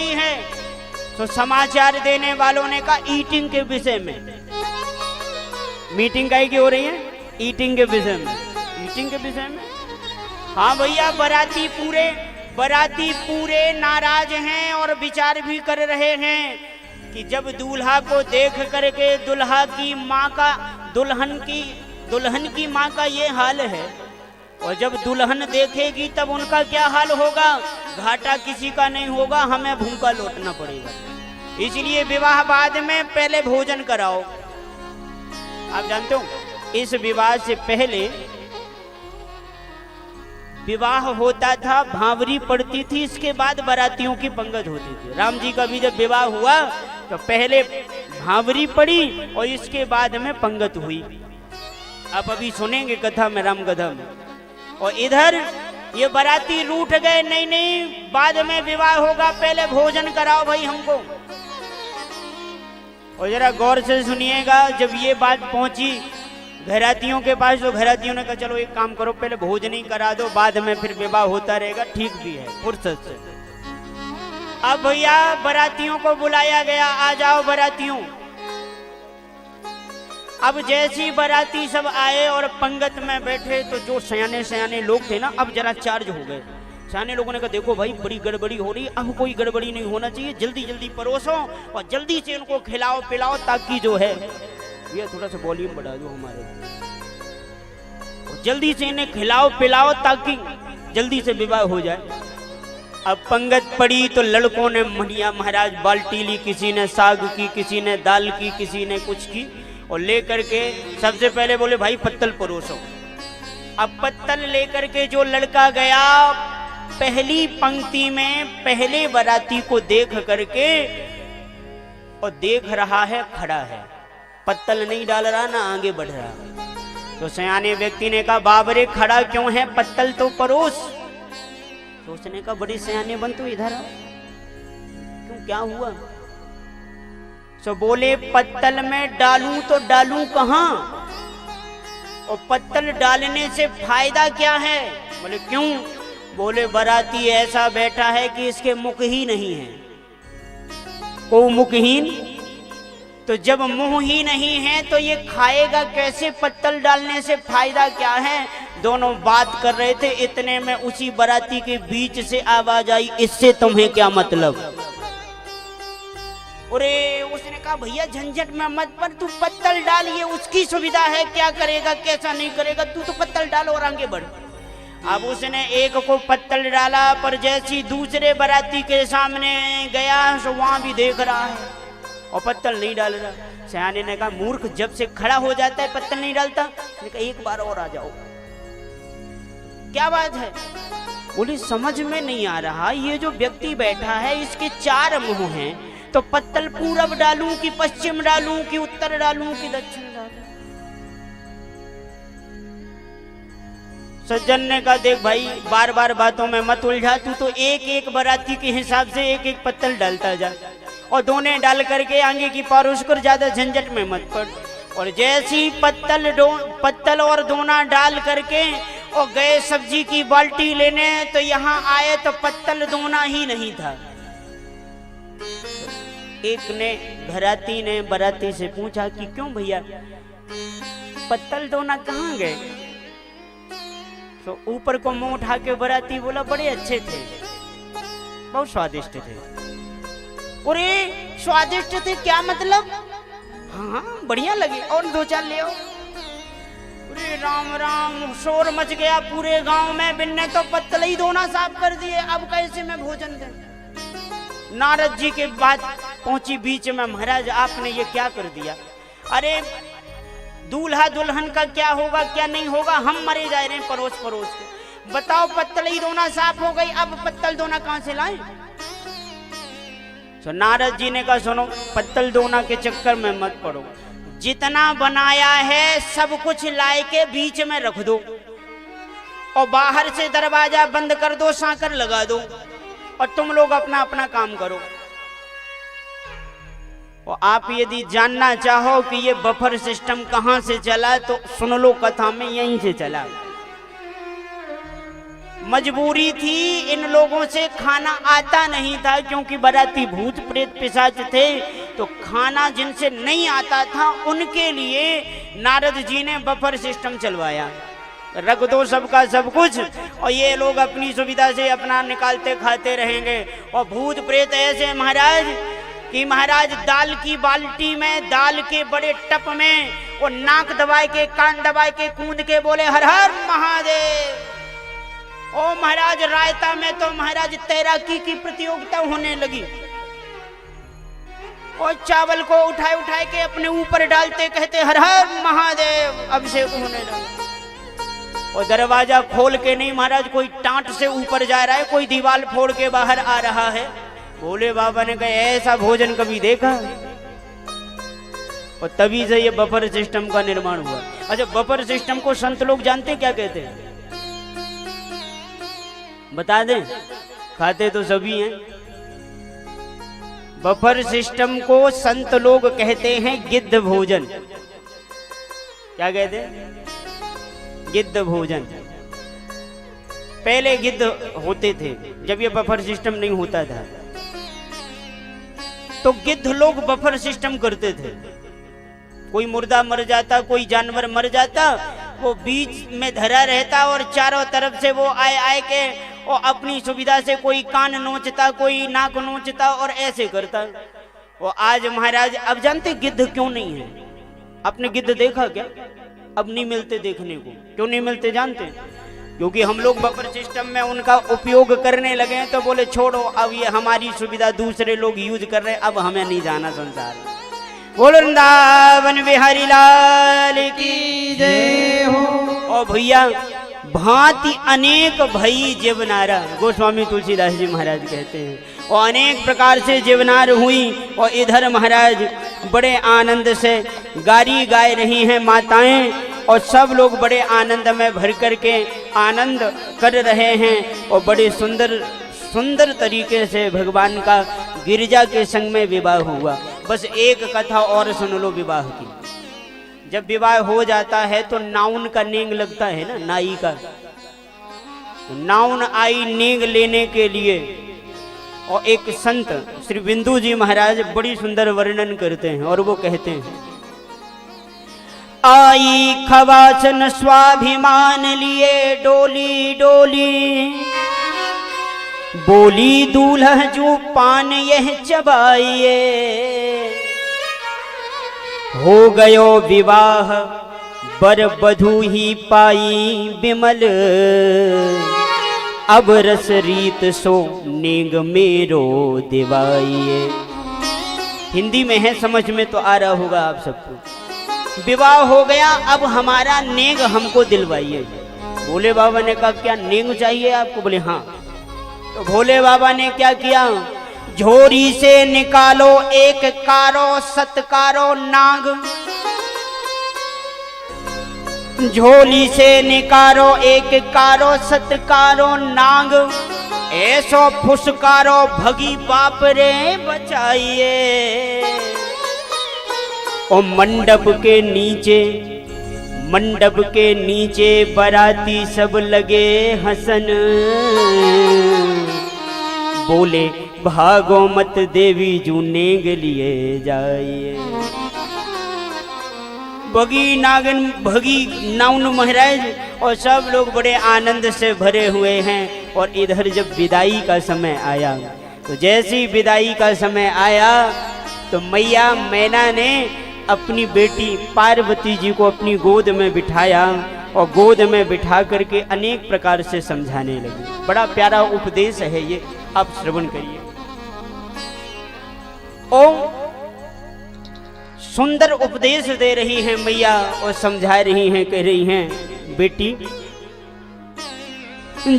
रही है? तो समाचार देने वालों ने कहा ईटिंग के विषय में। मीटिंग काहे की हो रही है? ईटिंग के विषय में। ईटिंग के विषय में? हाँ भैया, बराती पूरे नाराज हैं और विचार भी कर रहे हैं कि जब दूल्हा को देख करके दुल्हन की माँ का ये हाल है, और जब दुल्हन देखेगी तब उनका क्या हाल होगा? घाटा किसी का नहीं होगा, हमें भूखा लौटना पड़ेगा। इसलिए विवाह बाद में पहले भोजन कराओ। आप जानते हो, इस विवाह से पहले विवाह होता था, भांवरी पड़ती थी, इसके बाद बारातियों की पंगत होती थी। राम जी का भी जब विवाह हुआ तो पहले भांवरी पड़ी और इसके बाद में पंगत हुई। आप अभी सुनेंगे कथा में, राम कथा में। और इधर ये बाराती रूठ गए, नहीं बाद में विवाह होगा, पहले भोजन कराओ भाई हमको। और जरा गौर से सुनिएगा, जब ये बात पहुंची घरातियों के पास तो घरातियों ने कहा चलो एक काम करो, पहले भोजन ही करा दो, बाद में फिर विवाह होता रहेगा। ठीक भी है, फुर्सत से। अब भैया बारातियों को बुलाया गया, आ जाओ बारातियों। अब जैसी बाराती सब आए और पंगत में बैठे तो जो सयाने लोग थे ना, अब जरा चार्ज हो गए। सयाने लोगों ने कहा देखो भाई बड़ी गड़बड़ी हो रही, अब कोई गड़बड़ी नहीं होना चाहिए, जल्दी परोसो और जल्दी से इनको खिलाओ पिलाओ, ताकि जो है ये थोड़ा सा वॉल्यूम बढ़ा दो हमारे, जल्दी से इन्हें खिलाओ पिलाओ ताकि जल्दी से विवाह हो जाए। अब पंगत पड़ी तो लड़कों ने मनिया महाराज बाल्टी ली, किसी ने साग की, किसी ने दाल की, किसी ने कुछ की, और लेकर के सबसे पहले बोले भाई पत्तल परोसो। अब पत्तल लेकर के जो लड़का गया, पहली पंक्ति में पहले बाराती को देख करके और देख रहा है, खड़ा है, पत्तल नहीं डाल रहा ना आगे बढ़ रहा। तो सयाने व्यक्ति ने कहा बाबरे खड़ा क्यों है, पत्तल तो परोस। तो उसने कहा बड़ी सयाने बन तू, इधर आ, क्यों क्या हुआ? सो बोले पत्तल में डालूं तो डालूं कहां, और पत्तल डालने से फायदा क्या है? बोले क्यों? बोले बाराती ऐसा बैठा है कि इसके मुख ही नहीं है, को मुखहीन। तो जब मुंह ही नहीं है तो ये खाएगा कैसे? पत्तल डालने से फायदा क्या है? दोनों बात कर रहे थे, इतने में उसी बाराती के बीच से आवाज आई, इससे तुम्हें क्या मतलब? अरे उसने कहा भैया झंझट में मत पर, तू पत्तल डाल, ये उसकी सुविधा है, क्या करेगा कैसा नहीं करेगा, तू तो पत्तल डाल और आगे बढ़। अब उसने एक को पत्तल डाला, पर जैसी दूसरे बाराती के सामने गया तो वहां भी देख रहा है और पत्तल नहीं डाल रहा। सयाने ने कहा मूर्ख, जब से खड़ा हो जाता है पत्तल नहीं डालता। उसने कहा एक बार और आ जाओ। क्या बात है? बोली समझ में नहीं आ रहा, ये जो व्यक्ति बैठा है इसके चार मुंह हैं, तो पत्तल पूरब डालूं कि पश्चिम डालूं कि उत्तर डालूं कि दक्षिण डालूं? सज्जन ने कहा देख भाई बार बार बातों में मत उलझा, तू तो एक एक बाराती के हिसाब से एक एक पत्तल डालता जा, और दोने डाल करके आगे की परोस कर, ज्यादा झंझट में मत पड़। और जैसी पत्तल और दोना डाल करके और गए सब्जी की बाल्टी लेने, तो यहाँ आए तो पत्तल दोना ही नहीं था। एक ने घराती ने बाराती से पूछा कि क्यों भैया पत्तल दोना कहाँ गए? तो ऊपर को मुंह उठा के बाराती बोला बड़े अच्छे थे, बहुत स्वादिष्ट थे। अरे स्वादिष्ट थे क्या मतलब? हाँ बढ़िया लगे, और दो चार ले आओ। अरे राम राम, शोर मच गया पूरे गांव में, बिन्ने तो पत्तल ही दोना साफ कर दिए, अब कैसे मैं भोजन दूं? नारद जी के बात पहुंची बीच में, महाराज आपने ये क्या कर दिया? अरे दूल्हा दुल्हन का क्या होगा क्या नहीं होगा, हम मरे जा रहे हैं परोस परोस के। बताओ पत्तल ही दोना साफ हो गई, अब पत्तल दोना कहां से लाएं? तो नारद जी ने कहा सुनो, पत्तल दोना के चक्कर में मत पड़ो, जितना बनाया है सब कुछ लाए के बीच में रख दो, और बाहर से दरवाजा बंद कर दो, सांकर लगा दो, और तुम लोग अपना अपना काम करो। और आप यदि जानना चाहो कि ये बफर सिस्टम कहां से चला, तो सुन लो कथा में, यहीं से चला। मजबूरी थी, इन लोगों से खाना आता नहीं था क्योंकि बाराती भूत प्रेत पिशाच थे, तो खाना जिनसे नहीं आता था उनके लिए नारद जी ने बफर सिस्टम चलवाया। रख दो सबका सब कुछ और ये लोग अपनी सुविधा से अपना निकालते खाते रहेंगे। और भूत प्रेत ऐसे महाराज कि महाराज दाल की बाल्टी में, दाल के बड़े टप में वो नाक दबाए के, कान दबाए के, कूद के बोले हर हर महादेव। ओ महाराज रायता में तो महाराज तैराकी की प्रतियोगिता होने लगी और चावल को उठाए उठाए के अपने ऊपर डालते कहते हर हर महादेव, अभिषेक होने लगा। और दरवाजा खोल के नहीं महाराज, कोई टांट से ऊपर जा रहा है, कोई दीवार फोड़ के बाहर आ रहा है। भोले बाबा ने कहा ऐसा भोजन कभी देखा? और तभी से ये बफर सिस्टम का निर्माण हुआ। अच्छा, बफर सिस्टम को संत लोग जानते क्या कहते हैं? बता दें, खाते तो सभी हैं। बफर सिस्टम को संत लोग कहते हैं गिद्ध भोजन। क्या कहते हैं? गिद्ध भोजन। पहले गिद्ध होते थे जब ये बफर सिस्टम नहीं होता था, तो गिद्ध लोग बफर सिस्टम करते थे। कोई मुर्दा मर जाता, कोई जानवर मर जाता, वो बीच में धरा रहता और चारों तरफ से वो आए आए के और अपनी सुविधा से कोई कान नोचता, कोई नाक नोचता और ऐसे करता। वो आज महाराज अब जानते गिद्ध क्यों नहीं है? आपने गिद्ध देखा क्या? अब नहीं मिलते देखने को। क्यों नहीं मिलते जानते? क्योंकि हम लोग बफर सिस्टम में उनका उपयोग करने लगे हैं, तो बोले छोड़ो, अब ये हमारी सुविधा दूसरे लोग यूज कर रहे हैं, अब हमें नहीं जाना संसार में। बोलो वृंदावन बिहारी लाल की जय हो। और भैया भांति अनेक भई जीवनारा, गोस्वामी तुलसीदास जी महाराज कहते हैं, और अनेक प्रकार से जीवनार हुई। और इधर महाराज बड़े आनंद से गारी गाय रही हैं माताएं, और सब लोग बड़े आनंद में भर करके आनंद कर रहे हैं। और बड़े सुंदर सुंदर तरीके से भगवान का गिरिजा के संग में विवाह हुआ। बस एक कथा और सुन लो विवाह की। जब विवाह हो जाता है तो नाउन का नेंग लगता है ना, नाई का। नाउन आई नेंग लेने के लिए, और एक संत श्री बिंदु जी महाराज बड़ी सुंदर वर्णन करते हैं, और वो कहते हैं आई खवासन स्वाभिमान लिए डोली डोली, बोली दूल्हा जो पान यह चबाइए, हो गयो विवाह बर बधू ही पाई बिमल, अब रस रीत सो नेग मेरो दिवाइए। हिंदी में है, समझ में तो आ रहा होगा आप सबको। विवाह हो गया, अब हमारा नेग हमको दिलवाइए। भोले बाबा ने कहा क्या नेग चाहिए आपको? बोले हाँ। तो भोले बाबा ने क्या किया? झोरी से निकालो एक कारो सत्कारो नाग, झोली से निकालो एक कारो सत्कारो नाग, ऐसो फुसकारो भगी बाप रे बचाइए। और मंडप के नीचे बराती सब लगे हसन, बोले भागो मत देवी जू नेग लिए जाइए। भगी नाउन महाराज और सब लोग बड़े आनंद से भरे हुए हैं। और इधर जब विदाई का समय आया, तो जैसी विदाई का समय आया तो मैया मैना ने अपनी बेटी पार्वती जी को अपनी गोद में बिठाया, और गोद में बिठा करके अनेक प्रकार से समझाने लगी। बड़ा प्यारा उपदेश है ये, आप श्रवण करिए। ओ सुंदर उपदेश दे रही हैं मैया और समझा रही हैं, कह रही हैं बेटी,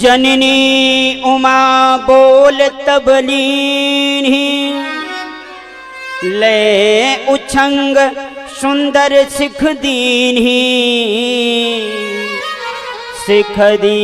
जननी उमा बोल तबलीनी, ले उछंग सुंदर सिख दीनी, सिख दीनी।